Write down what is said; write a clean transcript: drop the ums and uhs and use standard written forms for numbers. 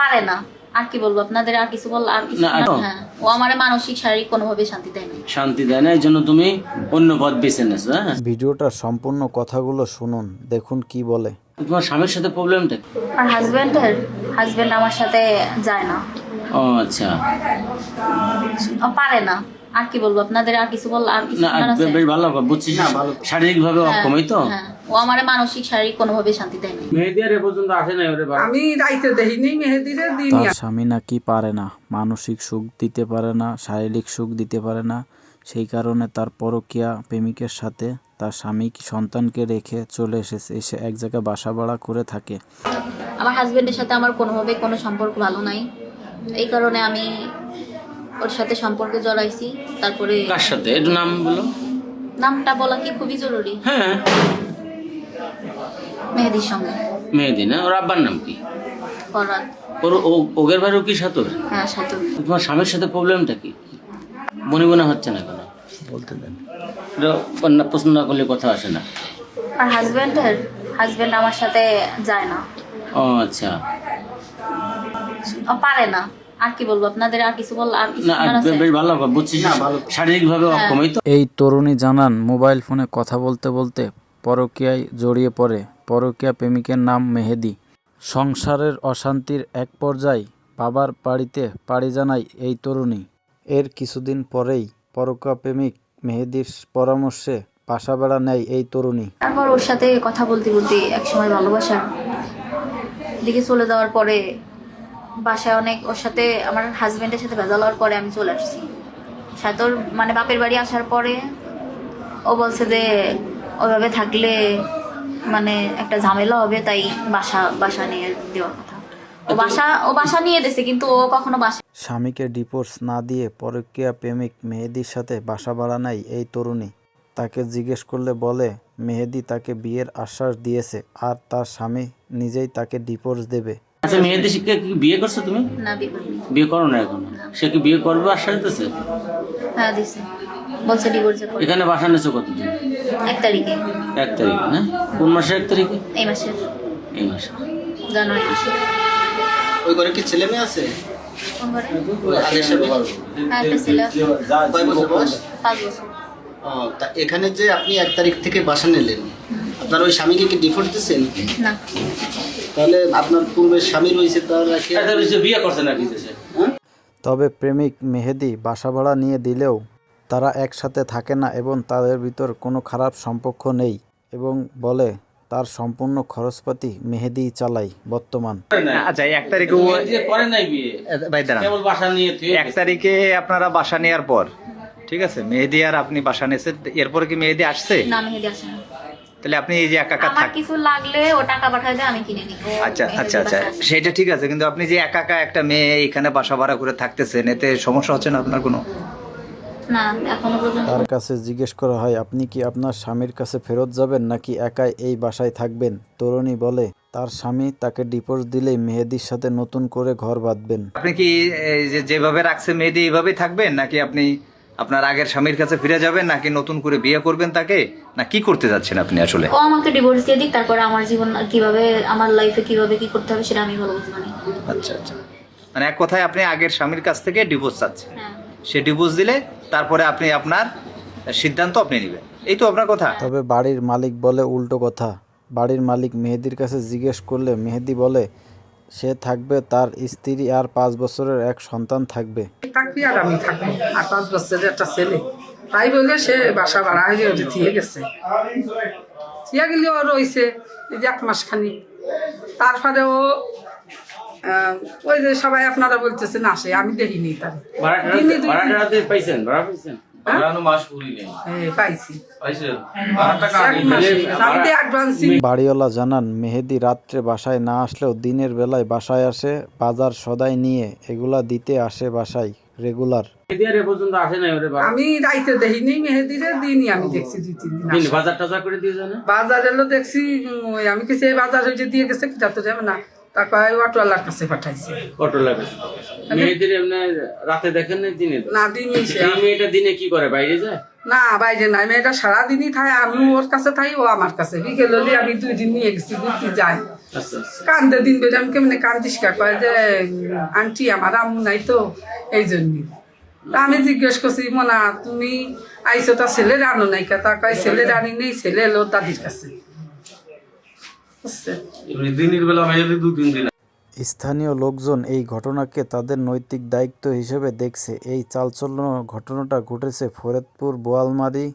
পারে না। আর কি বলবো আপনাদের, আর কিছু বল, আর কিছু না, হ্যাঁ, ও আমার মানসিক শারীরিক কোনোভাবে শান্তি দেয় না। শান্তি দেয় না, এই জন্য তুমি অন্য পথ বেছে নেছো। হ্যাঁ, ভিডিওটার সম্পূর্ণ কথাগুলো শুনুন, দেখুন কি বলে। তোমার স্বামীর সাথে প্রবলেমটা কি? আর হাজবেন্ড আমার সাথে যায় না। ও আচ্ছা, পারে না। আর কি বলবো আপনাদের, আর কিছু বল, আর কিছু না বেশ ভালো বুঝছি না, ভালো শারীরিক ভাবে অক্ষমই তো। হ্যাঁ, ও আমার মানসিক শারীরিক কোনোভাবে শান্তি দেয় না। মেহেদি আর এ পর্যন্ত আসে নাই ওরে বাবা। আমি রাইতে দেখিনি মেহেদিরে দিন। তার স্বামী নাকি পারে না, মানসিক সুখ দিতে পারে না, শারীরিক সুখ দিতে পারে না। সেই কারণে তার পরকীয়া প্রেমিকের সাথে তার স্বামী সন্তানকে রেখে চলে এসেছে, এসে এক জায়গায় বাসা ভাড়া করে থাকে। আমার হাজবেন্ডের সাথে আমার কোনোভাবে কোনো সম্পর্ক ভালো নাই, এই কারণে আমি ওর সাথে সম্পর্কে জড়াইছি। তারপরে কার সাথে একটু নাম বলো। নামটা বলা কি খুবই জরুরি? হ্যাঁ, মেহেদির সঙ্গে। মেহেদি না, ওর আব্বার নাম কি? ফরহাদ। ওগের বাড়িও কি সাথর? হ্যাঁ, সাথে। তোমার স্বামীর সাথে প্রবলেমটা কি? মনে হচ্ছে না কেন? বলতে দেন। প্রশ্ন না করলে কথা আসে না। আর হাজবেন্ড আমার সাথে যায় না। ও আচ্ছা, পারে না। আর কি বলবো আপনাদের, আর কিছু বল, আর কিছু না বেশ ভালো বুঝছি না, ভালো শারীরিক ভাবে অক্ষমই তো। এই তরুণী জানান, মোবাইল ফোনে কথা বলতে বলতে পরকীয়ায় জড়িয়ে পড়ে। পরকীয়া প্রেমিকের নাম মেহেদি। সংসারের অশান্তির এক পর্যায়ে বাবার বাড়িতে পাড়ি জানায় এই তরুণী। এর কিছুদিন পরেই পরকীয়া প্রেমিক মেহেদির পরামর্শে বাসা ভাড়া নেয় এই তরুণী। তারপর ওর সাথে কথা বলতে বলতে একসময় ভালোবাসার দিকে চলে যাওয়ার পরে বাসায় অনেক ওর সাথে আমার হাজবেন্ডের সাথে ভেজাল হওয়ার পরে আমি চলে আসছি। সাথে ওর মানে বাপের বাড়ি আসার পরে ও বলছে যে ওইভাবে থাকলে মানে একটা ঝামেলা হবে, তাই বাসা নিয়ে দেওয়ার কথা। ও বাসা নিয়ে দিয়েছে, কিন্তু ও কখনো বাসা। স্বামীকে ডিভোর্স না দিয়ে পরকীয়া প্রেমিক মেহেদির সাথে বাসা ভাড়া নেয় এই তরুণী। তাকে জিজ্ঞেস করলে বলে মেহেদি তাকে বিয়ের আশ্বাস দিয়েছে আর তার স্বামী নিজেই তাকে ডিভোর্স দেবে। আচ্ছা, মেহেদি শিক্ষা কি বিয়ে করছো তুমি? না, বিয়ে করবি। বিয়ে করো না এখন? সে কি বিয়ে করবে আশ্বাস দিতেছে? হ্যাঁ, দিছে, বলছে ডিভোর্স করবে। এখানে বাসা নিয়েছো কতদিন? 1 তারিখে। 1 তারিখে না? কোন মাসের 1 তারিখে? এই মাসের এই মাসে। জানুয়ারি মাসে। ওই ঘরে কি ছেলে মেয়ে আছে? কোন ঘরে? ওই আগের স্বামী? হ্যাঁ, একটা ছেলে আছে। কয় বছর বয়স? 5 বছর। ও, তা এখানে যে আপনি 1 তারিখ থেকে বাসা নিলেন, আপনার ওই স্বামীকে কি ডিভোর্স দিচ্ছেন? না, তাহলে আপনার পূর্বের স্বামী রয়েছে, তার রাখে- এটা বেশি বিয়ে করছে নাকি দেশে? হ্যাঁ? তবে প্রেমিক মেহেদি বাসা ভাড়া নিয়ে দিলেও তারা একসাথে থাকে না এবং তাদের ভিতর কোনো খারাপ সম্পর্ক নেই, এবং বলে তার সম্পূর্ণ খরচপাতি মেহেদিই চালায় বর্তমান। আচ্ছা, 1 তারিখে মেহেদি করে নাই বিয়ে, ভাই দাঁড়ান, কেবল বাসা নিয়ে তুই 1 তারিখে আপনারা বাসা নেওয়ার পর, ঠিক আছে, মেহেদি আর আপনি বাসা নিয়েছেন, এরপরে কি মেহেদি আসছে? না, মেহেদি আসে না। তাহলে আপনি এই যে একা একা আমার থাক, কিছু লাগলে ও টাকা পাঠায় দেয়, আমি কিনে নিই। আচ্ছা আচ্ছা আচ্ছা, সেটা ঠিক আছে, কিন্তু আপনি যে একা একা একটা মেয়ে এখানে বাসা ভাড়া করে থাকতেছেন, এতে সমস্যা হচ্ছে না আপনার কোনো? না, এখনো পর্যন্ত। তার কাছে জিজ্ঞেস করা হয়, আপনি কি আপনার স্বামীর কাছে ফেরত যাবেন নাকি একাই এই বাসায় থাকবেন? তরুণী বলে তার স্বামী তাকে ডিভোর্স দিলেই মেহেদির সাথে নতুন করে ঘর বাঁধবেন। আপনি কি এই যে যেভাবে রাখছে মেহেদি এইভাবেই থাকবেন, নাকি আপনি আপনার আগের স্বামীর কাছে ফিরে যাবেন, নাকি নতুন করে বিয়ে করবেন তাকে, না কি করতে যাচ্ছেন আপনি আসলে? ও আমাকে ডিভোর্স দিয়ে দিক, তারপরে আমার জীবন কিভাবে, আমার লাইফে কিভাবে কি করতে হবে সেটা আমি ভালো বুঝতে পারি। আচ্ছা আচ্ছা, মানে এক কথায় আপনি আগের স্বামীর কাছ থেকে ডিভোর্স চাচ্ছেন, হ্যাঁ। সে ডিভোর্স দিলে তারপরে আপনি আপনার সিদ্ধান্ত আপনি নেবেন, এই তো আপনার কথা? তবে বাড়ির মালিক বলে উল্টো কথা। বাড়ির মালিক মেহেদির কাছে জিজ্ঞেস করলে মেহেদি বলে সে থাকবে, তার স্ত্রী আর 5 বছরের এক সন্তান থাকবে। থাকবি আর আমি থাকবো, আর 5 বছরের একটা ছেলে, তাই বলে সে বাসা ভাড়া হয়ে ওটা দিয়ে গেছে। দিয়া গেলে ও রয়েছে এই যে 1 মাস খানি। তারপরে ও ওই যে সবাই আপনারা বলতেছেন আসে, আমি দেখিনি তার ভাড়াটা পাইছেন? ভাড়া পাইছেন? পাইছি। বাড়িওয়ালা জানান, মেহেদি রাত্রে বাসায় না আসলেও দিনের বেলায় বাসায় আসে, বাজার সদাই নিয়ে এগুলা দিতে আসে বাসায় রেগুলার। মেহেদি আর এ পর্যন্ত আসে নাই ওরে বাবা। আমি রাইতে দেখিনি মেহেদিরে, দিনই আমি দেখছি 2-3 দিন দিন আসে। বাজার টাজার করে দিয়ে যায় না? বাজার এলো দেখছি, ওই আমি কিছু এই বাজার হয়ে দিয়ে গেছে, কিটা তো যাবে না, তারপর অটোওয়ালার কাছে পাঠাইছে। অটো লাগে। মেয়েদের এমনি রাতে দেখেন না দিনে? না, দিনই সে। এই মেয়েটা দিনে কি করে, বাইরে যায়? না, বাইরে নাই, মেয়েটা সারাদিনই থাকে, আমি ওর কাছে থাই, ও আমার কাছে। বিকেল হলে আমি 2 দিন নিয়ে গেছি, ঘুরতে যাই। আচ্ছা আচ্ছা কান্দে দিন বেড়ে আমি কেমনে কান্দিস কা কয় যে আন্টি আমার আম্মু নাই তো এই জন্য। তা আমি জিজ্ঞেস করছি মোনা তুমি আইসো তা ছেলে রানো নাই কা? তা কয় ছেলে রানি নেই, ছেলে এলো দাদির কাছে। বুঝছে? এমনি দিনের বেলা মেয়েদের 2-3 দিন স্থানীয় লোকজন এই ঘটনাকে তাদের নৈতিক দায়িত্ব হিসেবে দেখছে। এই চাঞ্চল্য ঘটনাটা ঘটেছে ফরিদপুর বোয়ালমারী